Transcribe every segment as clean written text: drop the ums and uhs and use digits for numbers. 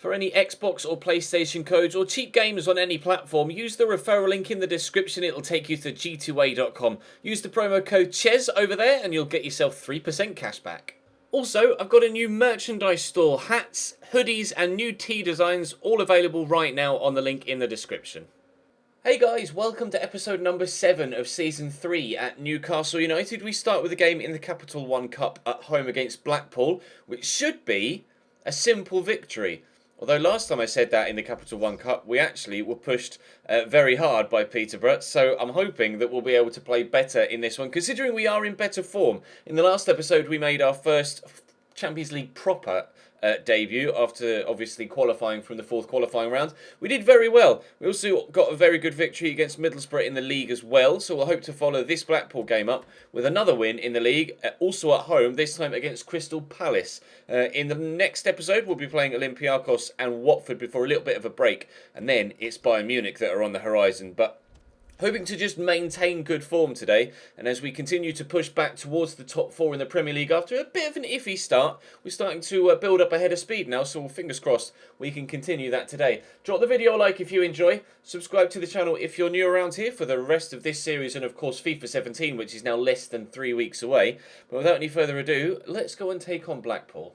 For any Xbox or PlayStation codes or cheap games on any platform, use the referral link in the description. It'll take you to g2a.com. Use the promo code CHES over there and you'll get yourself 3% cash back. Also, I've got a new merchandise store, hats, hoodies and new tee designs, all available right now on the link in the description. Hey guys, welcome to episode number 7 of Season 3 at Newcastle United. We start with a game in the Capital One Cup at home against Blackpool, which should be a simple victory. Although last time I said that in the Capital One Cup, we actually were pushed very hard by Peterborough. So I'm hoping that we'll be able to play better in this one, considering we are in better form. In the last episode, we made our first Champions League proper debut after obviously qualifying from the 4th qualifying round. We did very well. We also got a very good victory against Middlesbrough in the league as well, so we'll hope to follow this Blackpool game up with another win in the league, also at home, this time against Crystal Palace. In the next episode we'll be playing Olympiacos and Watford before a little bit of a break, and then it's Bayern Munich that are on the horizon. But hoping to just maintain good form today, and as we continue to push back towards the top 4 in the Premier League after a bit of an iffy start, we're starting to build up ahead of speed now, so fingers crossed we can continue that today. Drop the video a like if you enjoy, subscribe to the channel if you're new around here for the rest of this series, and of course FIFA 17, which is now less than 3 weeks away. But without any further ado, let's go and take on Blackpool.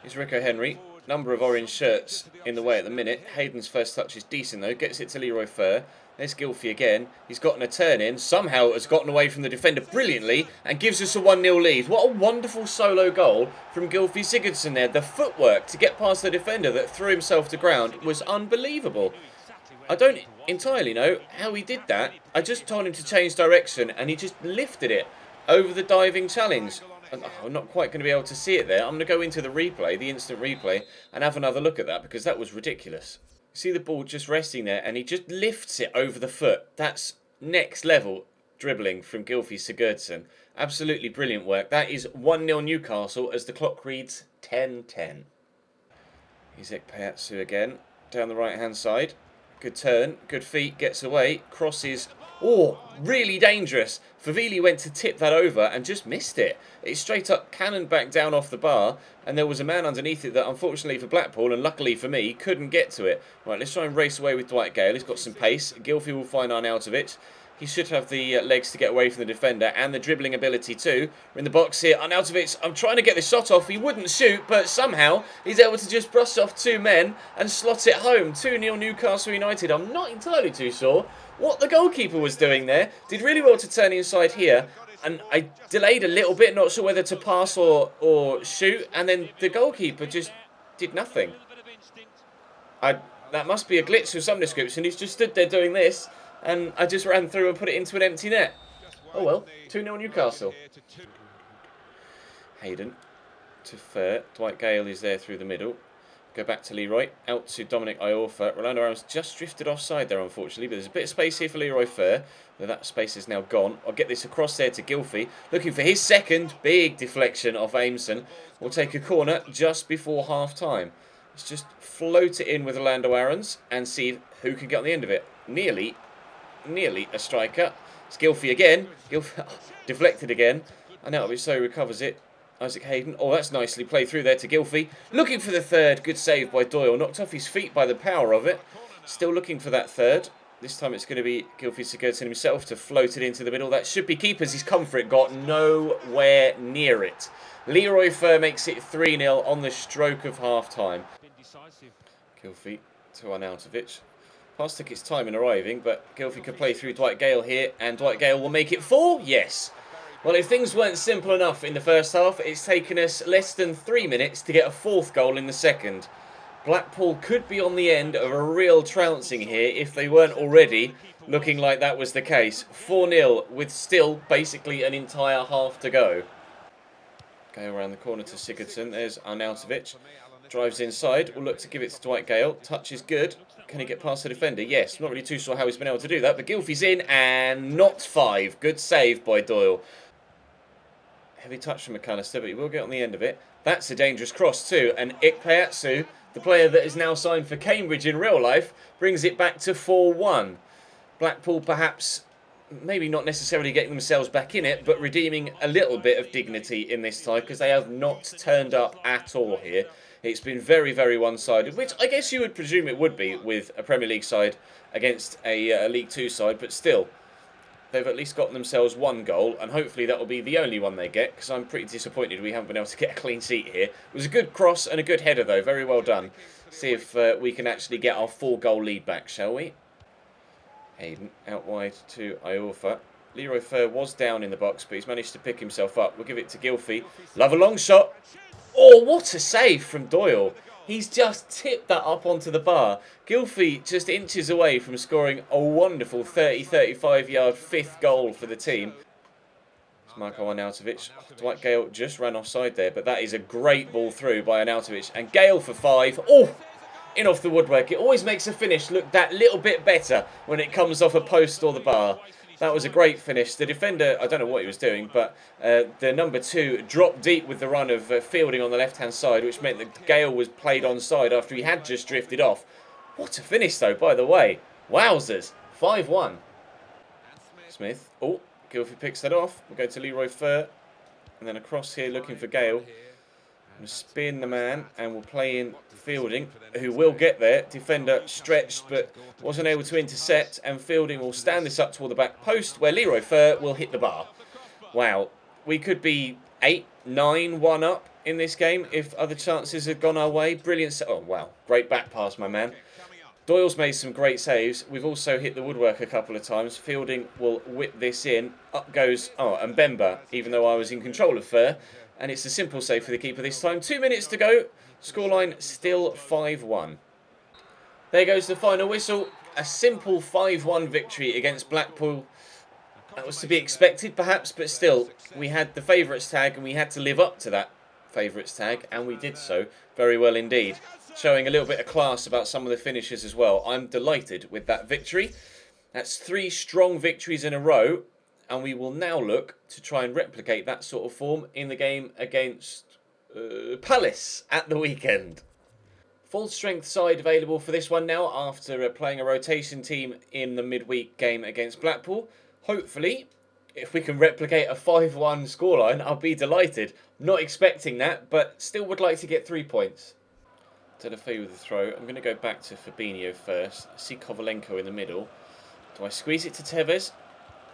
Here's Rico Henry. Number of orange shirts in the way at the minute. Hayden's first touch is decent though, gets it to Leroy Fer. There's Gylfi again. He's gotten a turn in. Somehow has gotten away from the defender brilliantly and gives us a 1-0 lead. What a wonderful solo goal from Gylfi Sigurdsson there. The footwork to get past the defender that threw himself to ground was unbelievable. I don't entirely know how he did that. I just told him to change direction and he just lifted it over the diving challenge. I'm not quite going to be able to see it there. I'm going to go into the replay, the instant replay, and have another look at that because that was ridiculous. See the ball just resting there and he just lifts it over the foot. That's next level dribbling from Gylfi Sigurdsson. Absolutely brilliant work. That is 1-0 Newcastle as the clock reads 10-10. Here's Ep7 again, down the right hand side. Good turn, good feet, gets away, crosses. Oh, really dangerous. Favili went to tip that over and just missed it. It's straight up cannon back down off the bar, and there was a man underneath it that unfortunately for Blackpool and luckily for me couldn't get to it. Right, let's try and race away with Dwight Gale. He's got some pace. Gylfi will find Arnautovic. He should have the legs to get away from the defender and the dribbling ability too. We're in the box here. Arnautovic, I'm trying to get the shot off. He wouldn't shoot, but somehow he's able to just brush off 2 men and slot it home. 2-0 Newcastle United. I'm not entirely too sure what the goalkeeper was doing there. Did really well to turn inside here. And I delayed a little bit, not sure whether to pass or shoot. And then the goalkeeper just did nothing. That must be a glitch of some description. He's just stood there doing this. And I just ran through and put it into an empty net. Oh well, 2-0 Newcastle. Hayden to Fer. Dwight Gale is there through the middle. Go back to Leroy. Out to Dominic Iorfa. Rolando Ramos just drifted offside there, unfortunately. But there's a bit of space here for Leroy Fer. That space is now gone. I'll get this across there to Gylfi. Looking for his second. Big deflection off Aimson. We'll take a corner just before half-time. Let's just float it in with Orlando Aarons and see who can get on the end of it. Nearly a striker. It's Gylfi again. Gylfi deflected again. And now so recovers it. Isaac Hayden. Oh, that's nicely played through there to Gylfi. Looking for the third. Good save by Doyle. Knocked off his feet by the power of it. Still looking for that third. This time it's going to be Gylfi Sigurdsson himself to float it into the middle. That should be keepers. He's come for it. Got nowhere near it. Leroy Fer makes it 3-0 on the stroke of half-time. Gylfi to Arnautovic. Pass took its time in arriving, but Gylfi could play through Dwight Gale here, and Dwight Gale will make it 4? Yes. Well, if things weren't simple enough in the first half, it's taken us less than 3 minutes to get a 4th goal in the second. Blackpool could be on the end of a real trouncing here if they weren't already looking like that was the case. 4-0 with still basically an entire half to go. Go around the corner to Sigurdsson. There's Arnautovic. Drives inside. Will look to give it to Dwight Gale. Touch is good. Can he get past the defender? Yes. Not really too sure how he's been able to do that. But Gylfi's in and not 5. Good save by Doyle. Heavy touch from McAllister, but he will get on the end of it. That's a dangerous cross too. And Ep7, the player that is now signed for Cambridge in real life, brings it back to 4-1. Blackpool perhaps maybe not necessarily getting themselves back in it, but redeeming a little bit of dignity in this tie because they have not turned up at all here. It's been very, very one-sided, which I guess you would presume it would be with a Premier League side against a League Two side, but still, they've at least gotten themselves one goal, and hopefully that will be the only one they get, because I'm pretty disappointed we haven't been able to get a clean sheet here. It was a good cross and a good header, though. Very well done. See if we can actually get our 4-goal lead back, shall we? Hayden out wide to Iorfa. Leroy Fer was down in the box, but he's managed to pick himself up. We'll give it to Gylfi. Love a long shot. Oh, what a save from Doyle. He's just tipped that up onto the bar. Gylfi just inches away from scoring a wonderful 30-35 yard 5th goal for the team. It's Marko Arnautovic. Dwight Gale just ran offside there, but that is a great ball through by Arnautovic. And Gale for 5. Oh, in off the woodwork. It always makes a finish look that little bit better when it comes off a post or the bar. That was a great finish. The defender, I don't know what he was doing, but the number 2 dropped deep with the run of Fielding on the left-hand side, which meant that Gale was played onside after he had just drifted off. What a finish, though, by the way. Wowzers. 5-1. Smith. Oh, Gylfi picks that off. We'll go to Leroy Fer. And then across here looking for Gale. We'll spin the man and we'll play in Fielding, who will get there. Defender stretched but wasn't able to intercept, and Fielding will stand this up toward the back post where Leroy Fer will hit the bar. Wow, we could be 8-9-1 up in this game if other chances had gone our way. Brilliant. Oh, wow. Great back pass, my man. Doyle's made some great saves. We've also hit the woodwork a couple of times. Fielding will whip this in. Up goes, and Bemba, even though I was in control of Fer. And it's a simple save for the keeper this time. 2 minutes to go. Scoreline still 5-1. There goes the final whistle. A simple 5-1 victory against Blackpool. That was to be expected, perhaps, but still, we had the favourites tag and we had to live up to that favourites tag, and we did so very well indeed. Showing a little bit of class about some of the finishes as well. I'm delighted with that victory. That's 3 strong victories in a row, and we will now look to try and replicate that sort of form in the game against Palace at the weekend. Full strength side available for this one now after playing a rotation team in the midweek game against Blackpool. Hopefully, if we can replicate a 5-1 scoreline, I'll be delighted. Not expecting that, but still would like to get 3 points. Delafeu with the throw. I'm going to go back to Fabinho first. I see Kovalenko in the middle. Do I squeeze it to Tevez?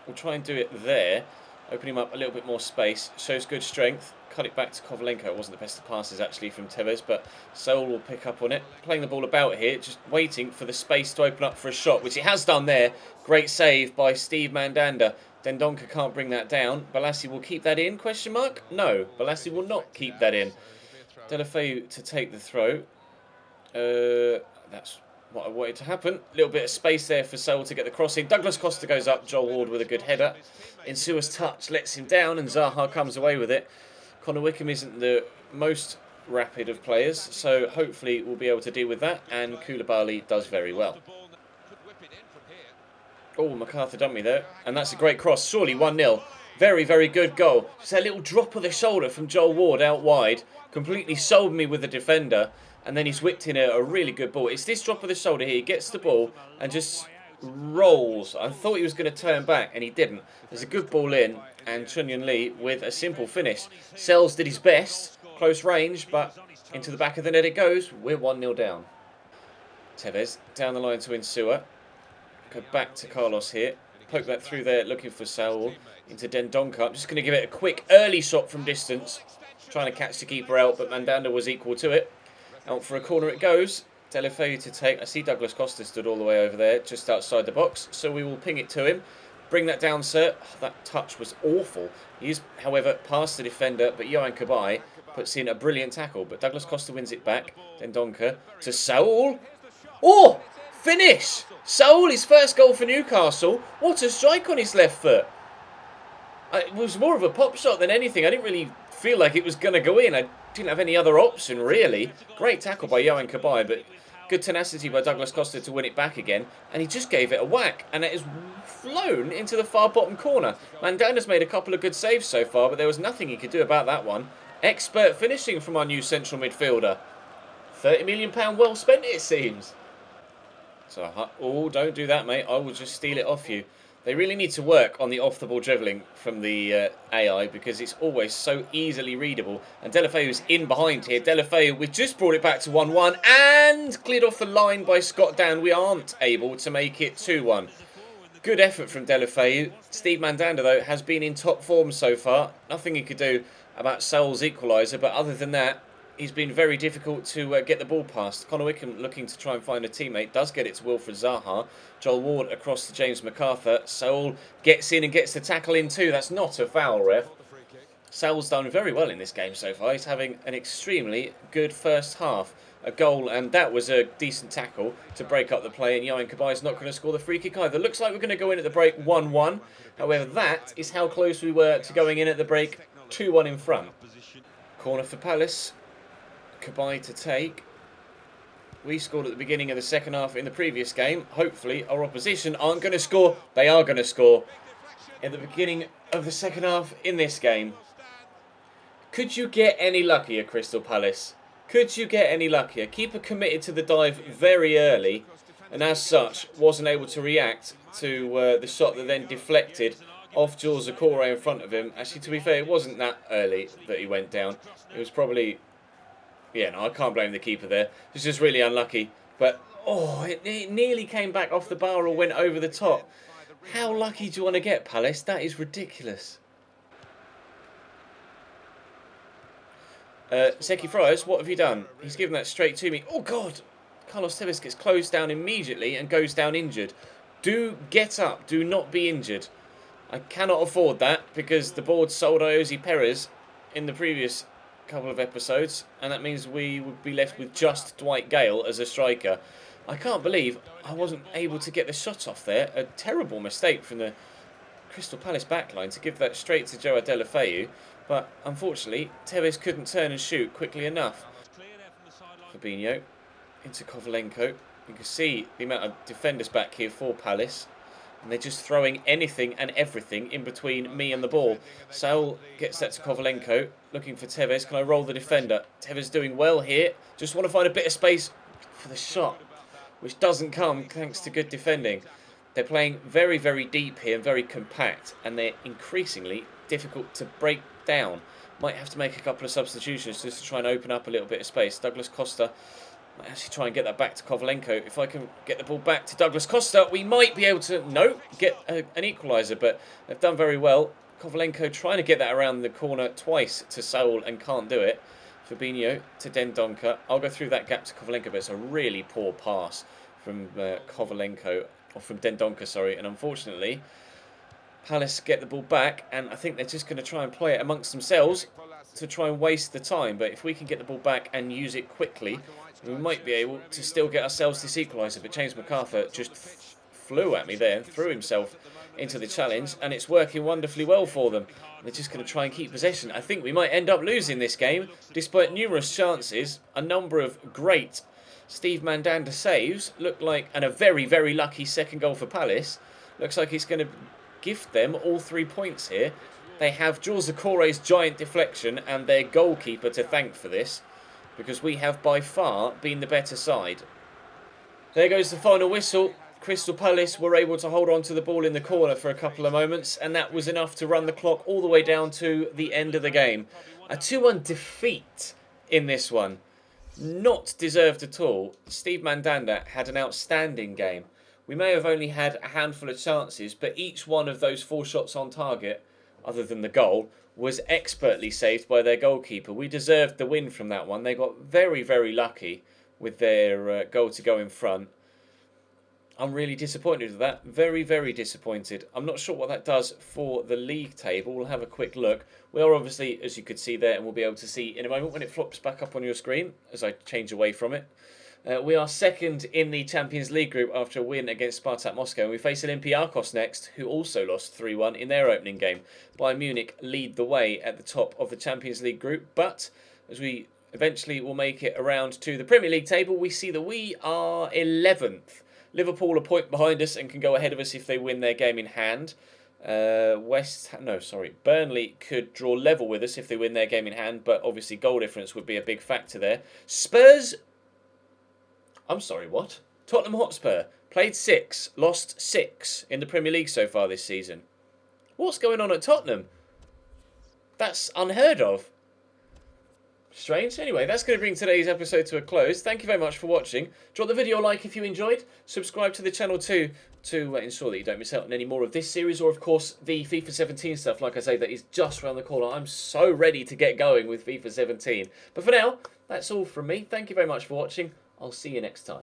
We'll try and do it there. Open him up a little bit more space. Shows good strength. Cut it back to Kovalenko. It wasn't the best of passes actually from Tevez, but Seoul will pick up on it. Playing the ball about here, just waiting for the space to open up for a shot, which it has done there. Great save by Steve Mandanda. Dendoncker can't bring that down. Balassi will keep that in, question mark? No, Balassi will not keep that in. Delafeu to take the throw. That's what I wanted to happen. A little bit of space there for Seoul to get the cross in. Douglas Costa goes up. Joel Ward with a good header. Insua's touch lets him down and Zaha comes away with it. Connor Wickham isn't the most rapid of players, so hopefully we'll be able to deal with that, and Koulibaly does very well. Oh, MacArthur dumped me there, and that's a great cross. Surely 1-0. Very, very good goal. Just a little drop of the shoulder from Joel Ward out wide. Completely sold me with the defender, and then he's whipped in a really good ball. It's this drop of the shoulder here. He gets the ball and just rolls. I thought he was going to turn back, and he didn't. There's a good ball in, and Chunyan Lee with a simple finish. Sells did his best. Close range, but into the back of the net it goes. We're 1-0 down. Tevez down the line to Insua. Go back to Carlos here. Poke that through there, looking for Saul. Into Dendoncker. I'm just going to give it a quick early shot from distance. Trying to catch the keeper out, but Mandanda was equal to it. Out for a corner it goes. Delafeu to take. I see Douglas Costa stood all the way over there, just outside the box. So we will ping it to him. Bring that down, sir. Oh, that touch was awful. He is, however, past the defender, but Johan Cabai puts in a brilliant tackle. But Douglas Costa wins it back. Dendoncker to Saul. Oh! Finish! Saul, his first goal for Newcastle. What a strike on his left foot. It was more of a pop shot than anything. I didn't really feel like it was going to go in. I didn't have any other option, really. Great tackle by Johan Cabai, but good tenacity by Douglas Costa to win it back again. And he just gave it a whack, and it has flown into the far bottom corner. Mandanda's made a couple of good saves so far, but there was nothing he could do about that one. Expert finishing from our new central midfielder. £30 million well spent, it seems. So, oh, don't do that, mate. I will just steal it off you. They really need to work on the off-the-ball dribbling from the AI because it's always so easily readable. And Delafeu's in behind here. Delafeu, we've just brought it back to 1-1 and cleared off the line by Scott Down. We aren't able to make it 2-1. Good effort from Delafeu. Steve Mandanda, though, has been in top form so far. Nothing he could do about Seoul's equaliser, but other than that, he's been very difficult to get the ball past. Connor Wickham looking to try and find a teammate. Does get it to Wilfred Zaha. Joel Ward across to James MacArthur. Seoul gets in and gets the tackle in too. That's not a foul, ref. Seoul's done very well in this game so far. He's having an extremely good first half. A goal, and that was a decent tackle to break up the play, and Yohan Kabai's not going to score the free kick either. Looks like we're going to go in at the break 1-1. However, that is how close we were to going in at the break 2-1 in front. Corner for Palace. Kabai to take. We scored at the beginning of the second half in the previous game. Hopefully our opposition aren't going to score. They are going to score at the beginning of the second half in this game. Could you get any luckier, Crystal Palace? Could you get any luckier? Keeper committed to the dive very early, and as such wasn't able to react to the shot that then deflected off Jules Okore in front of him. Actually, to be fair, it wasn't that early that he went down. It was probably... Yeah, no, I can't blame the keeper there. It was just really unlucky. But, oh, it nearly came back off the bar or went over the top. How lucky do you want to get, Palace? That is ridiculous. Seki Friars, what have you done? He's given that straight to me. Oh, God! Carlos Tevez gets closed down immediately and goes down injured. Do get up. Do not be injured. I cannot afford that because the board sold Iosi Perez in the previous couple of episodes, and that means we would be left with just Dwight Gale as a striker. I can't believe I wasn't able to get the shot off there. A terrible mistake from the Crystal Palace backline to give that straight to Joao Delafeu, but unfortunately Tevez couldn't turn and shoot quickly enough. Fabinho into Kovalenko. You can see the amount of defenders back here for Palace, and they're just throwing anything and everything in between me and the ball. Saul gets that to Kovalenko, looking for Tevez. Can I roll the defender? Tevez doing well here. Just want to find a bit of space for the shot, which doesn't come thanks to good defending. They're playing very, very deep here and very compact, and they're increasingly difficult to break down. Might have to make a couple of substitutions just to try and open up a little bit of space. Douglas Costa might actually try and get that back to Kovalenko. If I can get the ball back to Douglas Costa, we might be able to, get an equaliser, but they've done very well. Kovalenko trying to get that around the corner twice to Saul and can't do it. Fabinho to Dendoncker. I'll go through that gap to Kovalenko, but it's a really poor pass from Kovalenko, or from Dendoncker, sorry, and unfortunately Palace get the ball back, and I think they're just going to try and play it amongst themselves to try and waste the time. But if we can get the ball back and use it quickly, we might be able to still get ourselves this equaliser. But James MacArthur just flew at me there and threw himself into the challenge, and it's working wonderfully well for them. They're just going to try and keep possession. I think we might end up losing this game, despite numerous chances. A number of great Steve Mandanda saves look like, and a very, very lucky second goal for Palace. Looks like he's going to gift them all 3 points here. They have Jules Okore's giant deflection and their goalkeeper to thank for this, because we have by far been the better side. There goes the final whistle. Crystal Palace were able to hold on to the ball in the corner for a couple of moments, and that was enough to run the clock all the way down to the end of the game. A 2-1 defeat in this one. Not deserved at all. Steve Mandanda had an outstanding game. We may have only had a handful of chances, but each one of those 4 shots on target, other than the goal, was expertly saved by their goalkeeper. We deserved the win from that one. They got very, very lucky with their goal to go in front. I'm really disappointed with that. Very, very disappointed. I'm not sure what that does for the league table. We'll have a quick look. We are obviously, as you could see there, and we'll be able to see in a moment when it flops back up on your screen as I change away from it. We are second in the Champions League group after a win against Spartak Moscow. And we face Olympiacos next, who also lost 3-1 in their opening game. Bayern Munich lead the way at the top of the Champions League group. But as we eventually will make it around to the Premier League table, we see that we are 11th. Liverpool a point behind us and can go ahead of us if they win their game in hand. Burnley could draw level with us if they win their game in hand, but obviously goal difference would be a big factor there. Spurs... I'm sorry, what? Tottenham Hotspur played 6, lost 6 in the Premier League so far this season. What's going on at Tottenham? That's unheard of. Strange. Anyway, that's going to bring today's episode to a close. Thank you very much for watching. Drop the video a like if you enjoyed. Subscribe to the channel too to ensure that you don't miss out on any more of this series, or of course the FIFA 17 stuff. Like I say, that is just around the corner. I'm so ready to get going with FIFA 17. But for now, that's all from me. Thank you very much for watching. I'll see you next time.